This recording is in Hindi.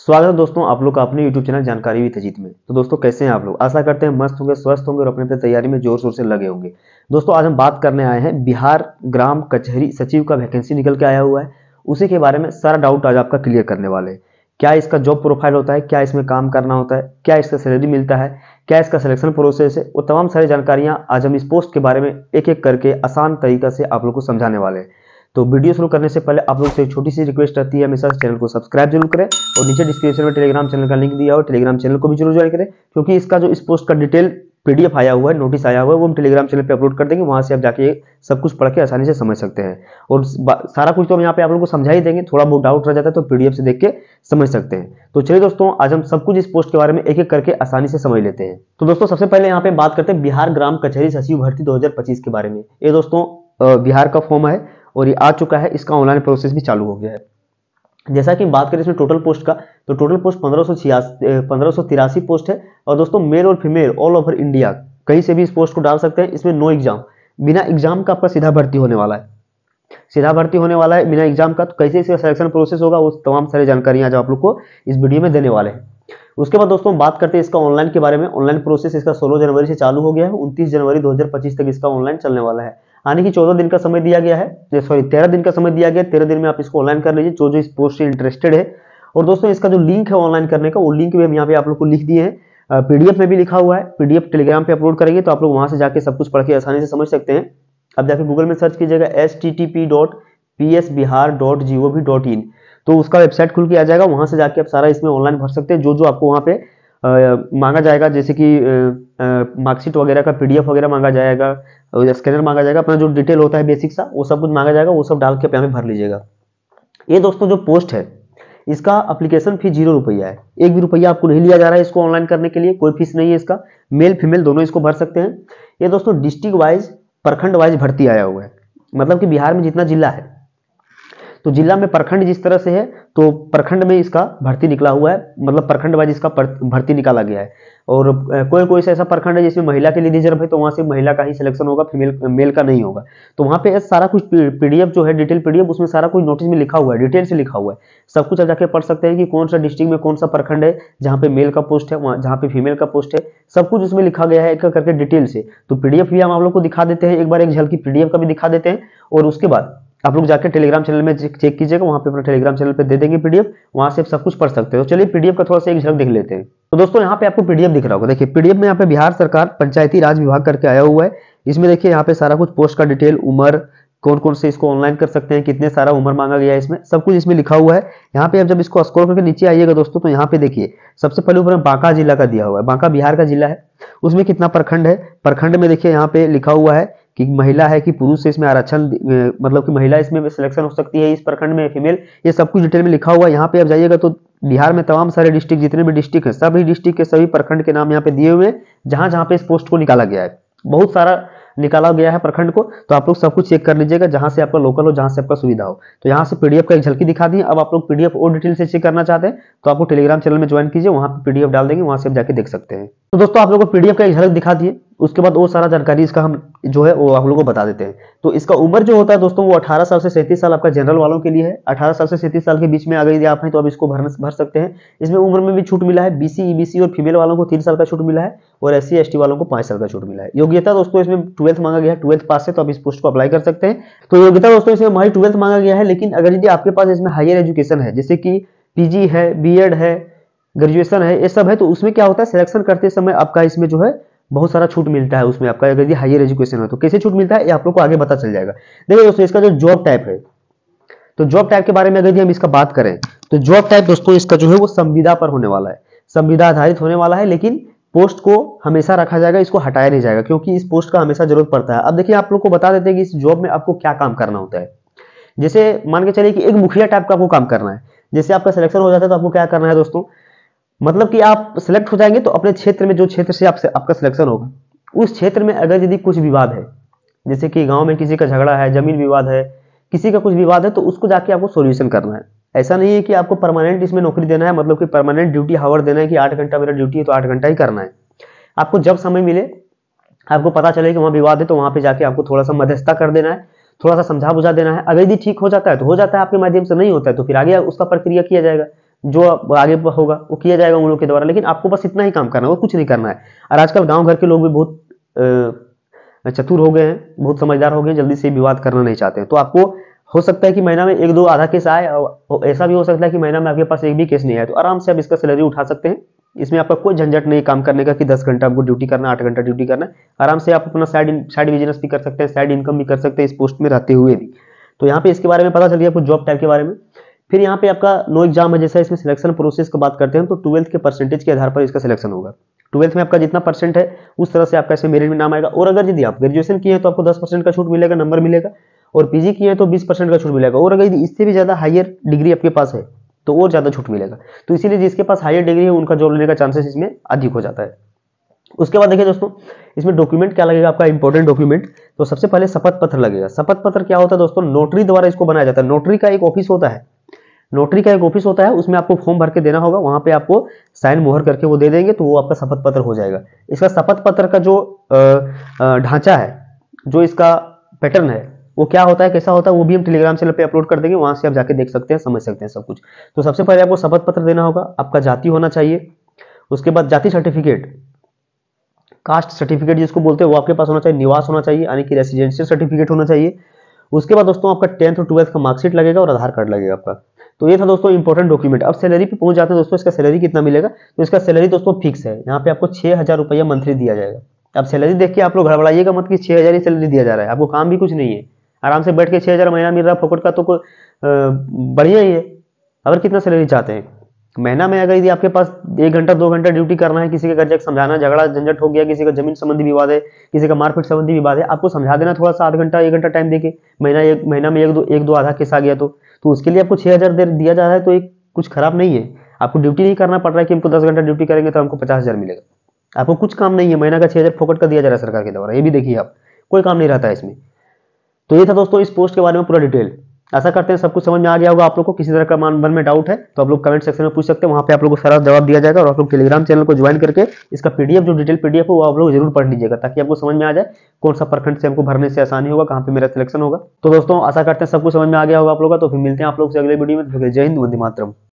स्वागत है दोस्तों आप लोग का अपने YouTube चैनल जानकारी विद अजीत में। तो दोस्तों कैसे हैं आप लोग? आशा करते हैं मस्त होंगे, स्वस्थ होंगे और अपने अपने तैयारी में जोर शोर से लगे होंगे। दोस्तों आज हम बात करने आए हैं बिहार ग्राम कचहरी सचिव का वैकेंसी निकल के आया हुआ है। उसी के बारे में सारा डाउट आज आपका क्लियर करने वाले हैं। क्या इसका जॉब प्रोफाइल होता है, क्या इसमें काम करना होता है, क्या इसका सैलरी मिलता है, क्या इसका सिलेक्शन प्रोसेस है, वो तमाम सारी जानकारियां आज हम इस पोस्ट के बारे में एक एक करके आसान तरीका से आप लोग को समझाने वाले हैं। तो वीडियो शुरू करने से पहले आप लोग से एक छोटी सी रिक्वेस्ट रहती है, हमेशा चैनल को सब्सक्राइब जरूर करें और नीचे डिस्क्रिप्शन में टेलीग्राम चैनल का लिंक दिया हो, टेलीग्राम चैनल को भी जरूर ज्वाइन करें, क्योंकि इसका जो इस पोस्ट का डिटेल पीडीएफ आया हुआ है, नोटिस आया हुआ है, वो हम टेलीग्राम चैनल पे अपलोड कर देंगे। वहां से आप जाके सब कुछ पढ़ के आसानी से समझ सकते हैं और सारा कुछ तो हम यहाँ पे आप लोगों को समझा ही देंगे। थोड़ा बहुत डाउट रह जाता है तो पीडीएफ से देख के समझ सकते हैं। तो चलिए दोस्तों आज हम सब कुछ इस पोस्ट के बारे में एक एक करके आसानी से समझ लेते हैं। तो दोस्तों सबसे पहले यहाँ पे बात करते हैं बिहार ग्राम कचहरी सचिव भर्ती 2025 के बारे में। ये दोस्तों बिहार का फॉर्म है और ये आ चुका है, इसका ऑनलाइन प्रोसेस भी चालू हो गया है। जैसा कि बात करें इसमें टोटल पोस्ट का, तो टोटल पोस्ट 1583 पोस्ट है और दोस्तों मेल और फीमेल ऑल ओवर इंडिया कहीं से भी इस पोस्ट को डाल सकते हैं। इसमें नो एग्जाम, बिना एग्जाम का आपका सीधा भर्ती होने वाला है, सीधा भर्ती होने वाला है बिना एग्जाम का। तो कैसे इसका सिलेक्शन प्रोसेस होगा वो तमाम सारी जानकारियां आज आप लोग को इस वीडियो में देने वाले हैं। उसके बाद दोस्तों बात करते हैं इसका ऑनलाइन के बारे में। ऑनलाइन प्रोसेस इसका 16 जनवरी से चालू हो गया है, 29 जनवरी 2025 तक इसका ऑनलाइन चलने वाला है। आने की 14 दिन का समय दिया गया है, सॉरी 13 दिन का समय दिया गया है। 13 दिन में आप इसको ऑनलाइन कर लीजिए जो जो इस पोस्ट से इंटरेस्टेड है। और दोस्तों इसका जो लिंक है ऑनलाइन करने का, वो लिंक भी हम यहाँ पे आप लोग को लिख दिए हैं, पीडीएफ में भी लिखा हुआ है। पीडीएफ टेलीग्राम पे अपलोड करेंगे तो आप लोग वहां से जाके सब कुछ पढ़ के आसानी से समझ सकते हैं। अब जाके गूगल में सर्च कीजिएगा http.psbihar.gov.in, तो उसका वेबसाइट खुल के आ जाएगा। वहां से जाके आप सारा इसमें ऑनलाइन भर सकते हैं जो जो आपको वहां पे मांगा जाएगा, जैसे कि मार्कशीट वगैरह का पीडीएफ वगैरह मांगा जाएगा, स्कैनर मांगा जाएगा, अपना जो डिटेल होता है बेसिक सा वो सब कुछ मांगा जाएगा, वो सब डाल के आप यहाँ पे भर लीजिएगा। ये दोस्तों जो पोस्ट है इसका एप्लीकेशन फी 0 रुपया है, एक भी रुपया आपको नहीं लिया जा रहा है इसको ऑनलाइन करने के लिए, कोई फीस नहीं है इसका। मेल फीमेल दोनों इसको भर सकते हैं। ये दोस्तों डिस्ट्रिक्ट वाइज प्रखंड वाइज भर्ती आया हुआ है, मतलब कि बिहार में जितना जिला है तो जिला में प्रखंड जिस तरह से है तो प्रखंड में इसका भर्ती निकला हुआ है, मतलब प्रखंड वाइज इसका भर्ती निकाला गया है। और कोई कोई ऐसा प्रखंड है जिसमें महिला के लिए रिजर्व है तो वहां से महिला का ही सिलेक्शन होगा, फीमेल मेल का नहीं होगा। तो वहां पे सारा कुछ पीडीएफ जो है, डिटेल पीडीएफ, उसमें सारा कुछ नोटिस में लिखा हुआ है, डिटेल से लिखा हुआ है। सब कुछ आप जाके पढ़ सकते हैं कि कौन सा डिस्ट्रिक्ट में कौन सा प्रखंड है जहाँ पे मेल का पोस्ट है, जहाँ पे फीमेल का पोस्ट है, सब कुछ उसमें लिखा गया है एक करके डिटेल से। तो पीडीएफ भी हम आप लोग को दिखा देते हैं, एक बार एक झलकी पीडीएफ का भी दिखा देते हैं। और उसके बाद आप लोग जाकर टेलीग्राम चैनल में चेक कीजिएगा, वहां पे अपना टेलीग्राम चैनल पे दे देंगे पीडीएफ, वहां से आप सब कुछ पढ़ सकते हो। चलिए पीडीएफ का थोड़ा सा एक झलक देख लेते हैं। तो दोस्तों यहाँ पे आपको पीडीएफ दिख रहा होगा, देखिए पीडीएफ में यहाँ पे बिहार सरकार पंचायती राज विभाग करके आया हुआ है। इसमें देखिए यहाँ पे सारा कुछ पोस्ट का डिटेल, उम्र, कौन कौन से इसको ऑनलाइन कर सकते हैं, कितने सारा उम्र मांगा गया है, इसमें सब कुछ इसमें लिखा हुआ है। यहाँ पे आप जब इसको स्क्रॉल करके नीचे आइएगा दोस्तों तो यहाँ पे देखिए सबसे पहले ऊपर बांका जिला का दिया हुआ है, बांका बिहार का जिला है। उसमें कितना प्रखंड है, प्रखंड में देखिए यहाँ पे लिखा हुआ है कि महिला है कि पुरुष है, इसमें आरक्षण मतलब कि महिला इसमें सिलेक्शन हो सकती है इस प्रखंड में, फीमेल, ये सब कुछ डिटेल में लिखा हुआ है। यहाँ पे आप जाइएगा तो बिहार में तमाम सारे डिस्ट्रिक्ट, जितने भी डिस्ट्रिक्ट है, सभी डिस्ट्रिक्ट के सभी प्रखंड के नाम यहाँ पे दिए हुए हैं जहां जहां पे इस पोस्ट को निकाला गया है। बहुत सारा निकाला गया है प्रखंड को, तो आप लोग सब कुछ चेक कर लीजिएगा जहां से आपका लोकल हो, जहां से आपका सुविधा हो। तो यहाँ से पीडीएफ का एक झलकी दिखा दी। अब आप लोग पीडीएफ और डिटेल से चेक करना चाहते हैं तो आपको टेलीग्राम चैनल में ज्वाइन कीजिए, वहां पे पीडीएफ डाल देंगे, वहां से आप जाके देख सकते हैं। तो दोस्तों आप लोगों को पीडीएफ का एक झलक दिखा दिए, उसके बाद वो सारा जानकारी इसका हम जो है वो आप लोगों को बता देते हैं। तो इसका उम्र जो होता है दोस्तों वो 18 साल से 37 साल आपका जनरल वालों के लिए है। 18 साल से 37 साल के बीच में अगर यदि आप हैं तो आप इसको भर सकते हैं। इसमें उम्र में भी छूट मिला है, बीसी ईबीसी और फीमेल वालों को 3 साल का छूट मिला है और एससी एसटी वालों को 5 साल का छूट मिला है। योग्यता दोस्तों इसमें 12th मांगा गया है, 12th पास है तो आप इस पोस्ट को अप्लाई कर सकते हैं। तो योग्यता दोस्तों इसमें हमारी 12th मांगा गया है, लेकिन अगर यदि आपके पास इसमें हायर एजुकेशन है, जैसे कि पीजी है, बीएड है, ग्रेजुएशन है, ये सब है, तो उसमें क्या होता है सिलेक्शन करते समय आपका इसमें जो है बहुत सारा छूट मिलता है। उसमें आपका अगर हायर एजुकेशन है तो कैसे छूट मिलता है ये आप लोग को आगे पता चल जाएगा। देखिए दोस्तों इसका जो जॉब टाइप है, तो जॉब टाइप के बारे में अगर हम इसका बात करें तो जॉब टाइप दोस्तों इसका जो है वो संविदा पर होने वाला है, संविदा आधारित होने वाला है। लेकिन पोस्ट को हमेशा रखा जाएगा, इसको हटाया नहीं जाएगा, क्योंकि इस पोस्ट का हमेशा जरूरत पड़ता है। अब देखिए आप लोग को बता देते हैं कि इस जॉब में आपको क्या काम करना होता है। जैसे मान के चलिए कि एक मुखिया टाइप का आपको काम करना है। जैसे आपका सिलेक्शन हो जाता है तो आपको क्या करना है दोस्तों, मतलब कि आप सिलेक्ट हो जाएंगे तो अपने क्षेत्र में, जो क्षेत्र से आपका सिलेक्शन होगा, उस क्षेत्र में अगर यदि कुछ विवाद है, जैसे कि गांव में किसी का झगड़ा है, जमीन विवाद है, किसी का कुछ विवाद है, तो उसको जाके आपको सॉल्यूशन करना है। ऐसा नहीं है कि आपको परमानेंट इसमें नौकरी देना है, मतलब कि परमानेंट ड्यूटी हावर देना है कि 8 घंटा मेरा ड्यूटी है तो 8 घंटा ही करना है। आपको जब समय मिले, आपको पता चले कि वहाँ विवाद है तो वहाँ पे जाके आपको थोड़ा सा मध्यस्थता कर देना है, थोड़ा सा समझा बुझा देना है। अगर यदि ठीक हो जाता है तो हो जाता है, आपके माध्यम से नहीं होता है तो फिर आगे उसका प्रक्रिया किया जाएगा। जो आगे होगा वो किया जाएगा उन लोग के द्वारा, लेकिन आपको बस इतना ही काम करना है और कुछ नहीं करना है। और आजकल गांव घर के लोग भी बहुत चतुर हो गए हैं, बहुत समझदार हो गए हैं, जल्दी से विवाद करना नहीं चाहते हैं। तो आपको हो सकता है कि महीना में 1-2 आधा केस आए, और ऐसा भी हो सकता है कि महीना में आपके पास एक भी केस नहीं आए, तो आराम से आप इसका सैलरी उठा सकते हैं। इसमें आपका कोई झंझट नहीं काम करने का कि 10 घंटा आपको ड्यूटी करना, 8 घंटा ड्यूटी करना है। आराम से आप अपना साइड बिजनेस भी कर सकते हैं, साइड इनकम भी कर सकते हैं इस पोस्ट में रहते हुए भी। तो यहाँ पे इसके बारे में पता चल गया आपको जॉब टाइप के बारे में। फिर यहाँ पे आपका नो एग्जाम है, जैसा इसमें सिलेक्शन प्रोसेस की बात करते हैं तो 12th के परसेंटेज के आधार पर इसका सिलेक्शन होगा। 12th में आपका जितना परसेंट है उस तरह से आपका इसमें मेरिट में नाम आएगा। और अगर यदि आप ग्रेजुएशन किए हैं तो आपको 10% का छूट मिलेगा, नंबर मिलेगा, और पीजी किए हैं तो 20% का छूट मिलेगा, और अगर इससे भी ज्यादा हायर डिग्री आपके पास है तो और ज्यादा छूट मिलेगा। तो इसीलिए जिसके पास हायर डिग्री है उनका जॉब लेने का चांसेस इसमें अधिक हो जाता है। उसके बाद देखिए दोस्तों, इसमें डॉक्यूमेंट क्या लगेगा आपका इंपॉर्टेंट डॉक्यूमेंट। तो सबसे पहले शपथ पत्र लगेगा। शपथ पत्र क्या होता है दोस्तों, नोटरी द्वारा इसको बनाया जाता है। नोटरी का एक ऑफिस होता है, नोटरी का एक ऑफिस होता है, उसमें आपको फॉर्म भर के देना होगा, वहां पे आपको साइन मोहर करके वो दे देंगे, तो वो आपका शपथ पत्र हो जाएगा। इसका शपथ पत्र का जो ढांचा है, जो इसका पैटर्न है, वो क्या होता है, कैसा होता है, वो भी हम टेलीग्राम चैनल पे अपलोड कर देंगे, वहां से आप जाके देख सकते हैं, समझ सकते हैं सब कुछ। तो सबसे पहले आपको शपथ पत्र देना होगा, आपका जाति होना चाहिए। उसके बाद जाति सर्टिफिकेट, कास्ट सर्टिफिकेट जिसको बोलते हैं, वो आपके पास होना चाहिए। निवास होना चाहिए, यानी कि रेसिडेंशियल सर्टिफिकेट होना चाहिए। उसके बाद दोस्तों आपका 10th और 12th का मार्कशीट लगेगा और आधार कार्ड लगेगा आपका। तो ये था दोस्तों इंपॉर्टेंट डॉक्यूमेंट। अब सैलरी पे पहुंच जाते हैं दोस्तों, इसका सैलरी कितना मिलेगा। तो इसका सैलरी दोस्तों फिक्स है, यहाँ पे आपको 6000 रुपया मंथली दिया जाएगा। अब सैलरी देख के आप लोग घबराइएगा मत कि 6000 ही सैलरी दिया जा रहा है, आपको काम भी कुछ नहीं है, आराम से बैठ के 6000 महीना मिल रहा है फोकट का, तो बढ़िया ही है। अगर कितना सैलरी चाहते हैं महीना में, अगर यदि आपके पास 1 घंटा 2 घंटा ड्यूटी करना है, किसी का घर जाकर समझाना, झगड़ा झंझट हो गया, किसी का जमीन संबंधी विवाद है, किसी का मारपीट संबंधी विवाद है, आपको समझा देना थोड़ा सा, आध घंटा 1 घंटा टाइम देके, महीना में एक दो आधा केस आ गया तो उसके लिए आपको 6000 दिया जा रहा है, तो एक कुछ खराब नहीं है। आपको ड्यूटी नहीं करना पड़ रहा है कि हमको 10 घंटा ड्यूटी करेंगे तो हमको 50,000 मिलेगा। आपको कुछ काम नहीं है, महीना का 6000 फोकट का दिया जा रहा है सरकार के द्वारा, ये भी देखिए आप, कोई काम नहीं रहता है इसमें। तो ये था दोस्तों इस पोस्ट के बारे में पूरा डिटेल। आशा करते हैं सब कुछ समझ में आ गया होगा आप लोग को। किसी तरह का मन में डाउट है तो आप लोग कमेंट सेक्शन में पूछ सकते हैं, वहां पे आप लोग को सारा जवाब दिया जाएगा। और आप लोग टेलीग्राम चैनल को ज्वाइन करके इसका पीडीएफ, जो डिटेल पीडीएफ है, वो आप लोग जरूर पढ़ लीजिएगा, ताकि आपको समझ में आ जाए कौन सा प्रखंड से हमको भरने से आसानी होगा, कहाँ पे मेरा सिलेक्शन होगा। तो दोस्तों आशा करते हैं सब कुछ समझ में आ गया होगा आप लोग का। तो फिर मिलते हैं आप लोग से अगले वीडियो में। जय हिंद, वंदे मातरम।